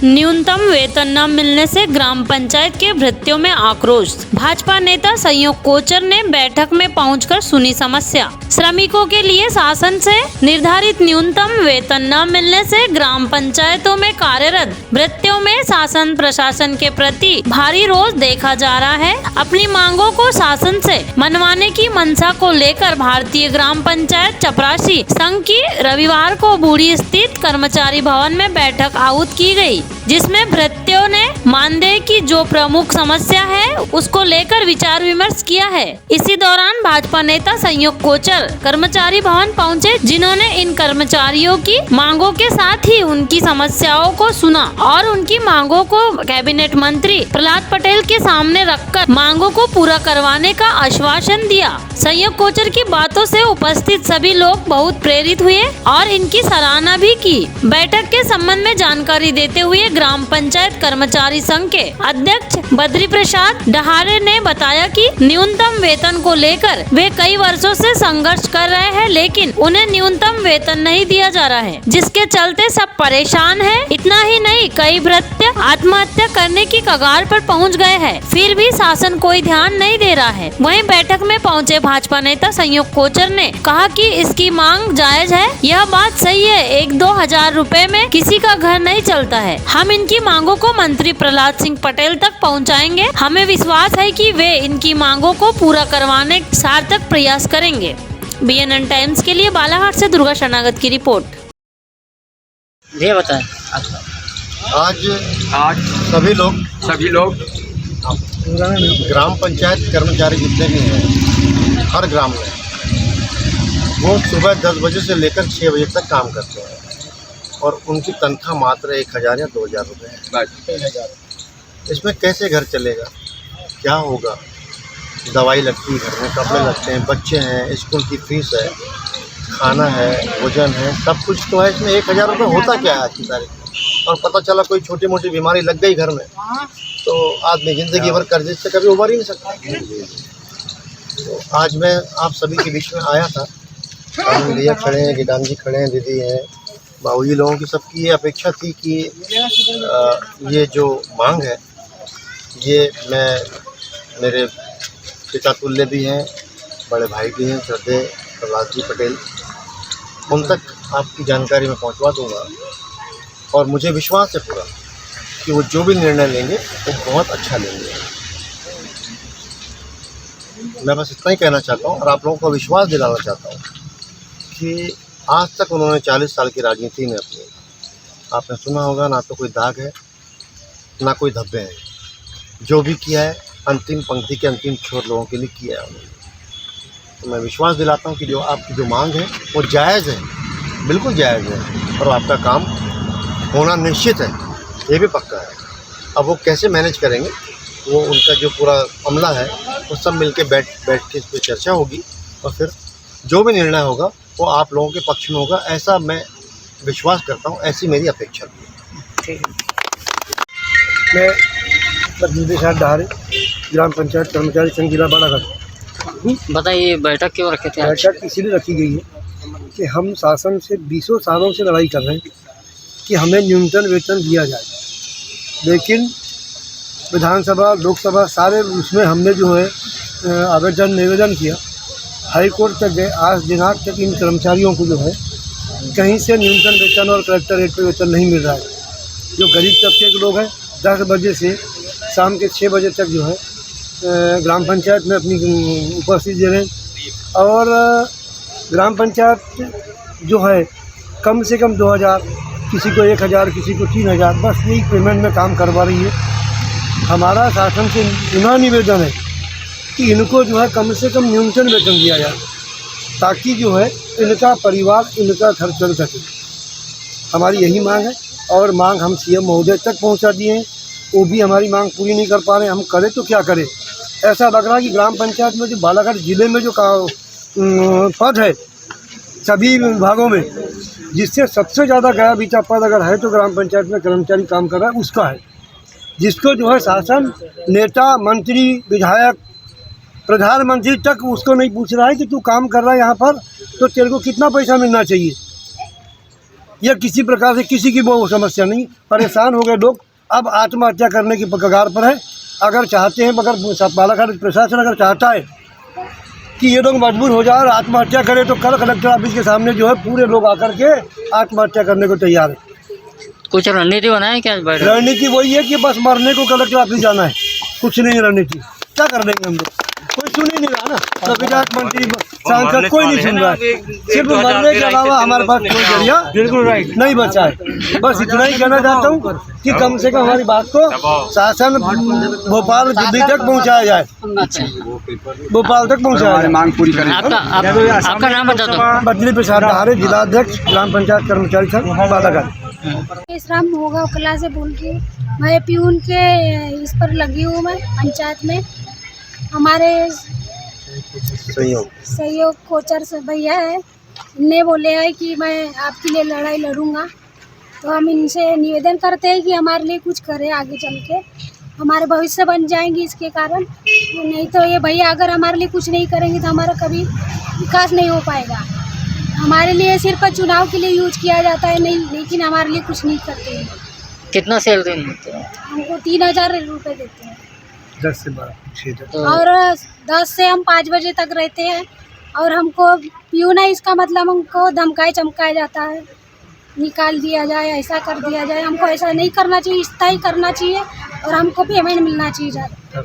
न्यूनतम वेतन न मिलने से ग्राम पंचायत के भृत्यों में आक्रोश। भाजपा नेता संयोग कोचर ने बैठक में पहुंचकर सुनी समस्या। श्रमिकों के लिए शासन से निर्धारित न्यूनतम वेतन न मिलने से ग्राम पंचायतों में कार्यरत भृत्यों में शासन प्रशासन के प्रति भारी रोष देखा जा रहा है। अपनी मांगों को शासन से मनवाने की मंशा को लेकर भारतीय ग्राम पंचायत चपरासी संघ की रविवार को बूढ़ी स्थित कर्मचारी भवन में बैठक आहूत की गई, जिसमें भृत्यों ने मानदेय की जो प्रमुख समस्या है उसको लेकर विचार विमर्श किया है। इसी दौरान भाजपा नेता संयोग कोचर कर्मचारी भवन पहुंचे, जिन्होंने इन कर्मचारियों की मांगों के साथ ही उनकी समस्याओं को सुना और उनकी मांगों को कैबिनेट मंत्री प्रहलाद पटेल के सामने रखकर मांगों को पूरा करवाने का आश्वासन दिया। संयोग कोचर की बातों से उपस्थित सभी लोग बहुत प्रेरित हुए और इनकी सराहना भी की। बैठक के संबंध में जानकारी देते हुए ग्राम पंचायत कर्मचारी संघ के अध्यक्ष बद्री प्रसाद डहारे ने बताया कि न्यूनतम वेतन को लेकर वे कई वर्षों से संघर्ष कर रहे हैं, लेकिन उन्हें न्यूनतम वेतन नहीं दिया जा रहा है, जिसके चलते सब परेशान हैं। इतना ही नहीं, कई भृत्य आत्महत्या करने की कगार पर पहुंच गए हैं, फिर भी शासन कोई ध्यान नहीं दे रहा है। वहीं बैठक में पहुंचे भाजपा नेता संयोग कोचर ने कहा कि इसकी मांग जायज है। यह बात सही है, 1-2 हजार रुपए में किसी का घर नहीं चलता है। हम इनकी मांगों को मंत्री प्रहलाद सिंह पटेल तक पहुंचाएंगे। हमें विश्वास है कि वे इनकी मांगों को पूरा करवाने सार्थक प्रयास करेंगे। BNN टाइम्स के लिए बालाघाट से दुर्गा शरणागत की रिपोर्ट। ये बताएं। आज सभी लोग ग्राम पंचायत कर्मचारी जितने भी हैं हर ग्राम में, वो सुबह 10 बजे से लेकर 6 बजे तक काम करते हैं और उनकी तनख्वाह मात्र 1,000 या 2,000 रुपये है। इसमें कैसे घर चलेगा, क्या होगा? दवाई लगती है, घर में कपड़े लगते हैं, बच्चे हैं, स्कूल की फीस है, खाना है, भोजन है, सब कुछ तो है। इसमें 1,000 रुपये होता क्या है आज की तारीख में? और पता चला कोई छोटी मोटी बीमारी लग गई घर में तो आदमी ज़िंदगी भर कर्जे से कभी उभर ही नहीं सकता। तो आज मैं आप सभी के बीच में आया था। भैया खड़े हैं, गीतान जी खड़े हैं, दीदी हैं, बाबूजी, लोगों की सबकी ये अपेक्षा थी कि ये जो मांग है, ये मैं मेरे पिता तुल्य भी हैं, बड़े भाई भी हैं, श्रद्धेय प्रहलाद जी पटेल, उन तक आपकी जानकारी में पहुंचवा दूंगा। और मुझे विश्वास है पूरा कि वो जो भी निर्णय लेंगे वो बहुत अच्छा लेंगे। मैं बस इतना ही कहना चाहता हूँ और आप लोगों को विश्वास दिलाना चाहता हूँ कि आज तक उन्होंने 40 साल की राजनीति में अपनी, आपने सुना होगा, ना तो कोई दाग है ना कोई धब्बे हैं। जो भी किया है अंतिम पंक्ति के अंतिम छोर लोगों के लिए किया है उन्होंने। तो मैं विश्वास दिलाता हूँ कि जो आपकी जो मांग है वो जायज़ है, बिल्कुल जायज़ है और आपका काम होना निश्चित है, ये भी पक्का है। अब वो कैसे मैनेज करेंगे, वो उनका जो पूरा अमला है वो सब मिलके बैठ के इस पर चर्चा होगी और फिर जो भी निर्णय होगा वो आप लोगों के पक्ष में होगा, ऐसा मैं विश्वास करता हूँ, ऐसी मेरी अपेक्षा भी है। ठीक है। मैं बद्री प्रसाद डहारे, ग्राम पंचायत कर्मचारी संघ जिला बालाघाट। बताइए, बैठक क्यों रखे थे? बैठक इसीलिए रखी गई है कि हम शासन से 20 सालों से लड़ाई कर रहे हैं कि हमें न्यूनतम वेतन दिया जाए, लेकिन विधानसभा लोकसभा सारे उसमें हमने जो है आवेदन निवेदन किया, हाई कोर्ट तक गए। आज दिनांक तक इन कर्मचारियों को जो है कहीं से न्यूनतम वेतन और कलेक्टर रेट पर वेतन नहीं मिल रहा है। जो गरीब तबके के लोग हैं 10 बजे से शाम के 6 बजे तक जो है ग्राम पंचायत में अपनी उपस्थिति दे रहे हैं और ग्राम पंचायत जो है कम से कम 2,000, किसी को 1,000, किसी को 3,000, बस यही पेमेंट में काम करवा रही है। हमारा शासन से पुनः निवेदन है कि इनको जो है कम से कम न्यूनतम वेतन दिया जाए, ताकि जो है इनका परिवार, इनका घर चल सके। हमारी यही मांग है और मांग हम CM महोदय तक पहुंचा दिए हैं, वो भी हमारी मांग पूरी नहीं कर पा रहे। हम करें तो क्या करें? ऐसा लग रहा है कि ग्राम पंचायत में जो बालाघाट ज़िले में जो पद है सभी विभागों में, जिससे सबसे ज़्यादा गया बीता पद अगर है तो ग्राम पंचायत में कर्मचारी काम कर रहा है उसका है, जिसको जो है शासन, नेता, मंत्री, विधायक, प्रधानमंत्री तक उसको नहीं पूछ रहा है कि तू काम कर रहा है यहाँ पर तो तेरे को कितना पैसा मिलना चाहिए। या किसी प्रकार से किसी की वो समस्या नहीं। परेशान हो गए लोग, अब आत्महत्या करने की कगार पर है। अगर चाहते हैं, मगर बालाघाट प्रशासन अगर चाहता है कि ये लोग मजबूर हो जाए और आत्महत्या करें, तो कल कलेक्टर ऑफिस के सामने जो है पूरे लोग आकर के आत्महत्या करने को तैयार है। कुछ रणनीति बनाए क्या बैठक? रणनीति वही है कि बस मरने को कलेक्टर ऑफिस जाना है, कुछ नहीं रणनीति। क्या कर लेंगे हम लोग? कोई सुन ही नहीं रहा ना, तो विधायक मंत्री सांसद कोई नहीं सुन रहा है। सिर्फ मरने के अलावा हमारे पास कोई जरिया बिल्कुल नहीं बचा है। बस इतना ही कहना चाहता हूँ कि कम से कम हमारी बात को शासन भोपाल दिल्ली तक पहुँचाया जाए, भोपाल तक पहुँचाया जाए, मांग पूरी करें। आपका नाम बता दो। बदली प्रसाद दहारे, जिलाध्यक्ष ग्राम पंचायत कर्मचारी संघ बालाघाट। श्रम होगा कला से बोल रही हूँ। मैं प्यून के इस पर लगी हूँ, मैं पंचायत में। हमारे सहयोग कोचर से भैया है, इनने बोले हैं कि मैं आपके लिए लड़ाई लड़ूंगा। तो हम इनसे निवेदन करते हैं कि हमारे लिए कुछ करें, आगे चल के हमारे भविष्य बन जाएंगे इसके कारण। नहीं तो ये भैया अगर हमारे लिए कुछ नहीं करेंगे तो हमारा कभी विकास नहीं हो पाएगा। हमारे लिए सिर्फ चुनाव के लिए यूज किया जाता है, नहीं, लेकिन हमारे लिए कुछ नहीं करते हैं। कितना सैलरी देते हैं? हमको 3000 रुपये देते हैं। 10 से 12 और 10 से हम 5 बजे तक रहते हैं। और हमको प्यून है, इसका मतलब हमको धमकाए चमकाया जाता है, निकाल दिया जाए, ऐसा कर दिया जाए। हमको ऐसा नहीं करना चाहिए, स्थायी करना चाहिए और हमको पेमेंट मिलना चाहिए ज़्यादा।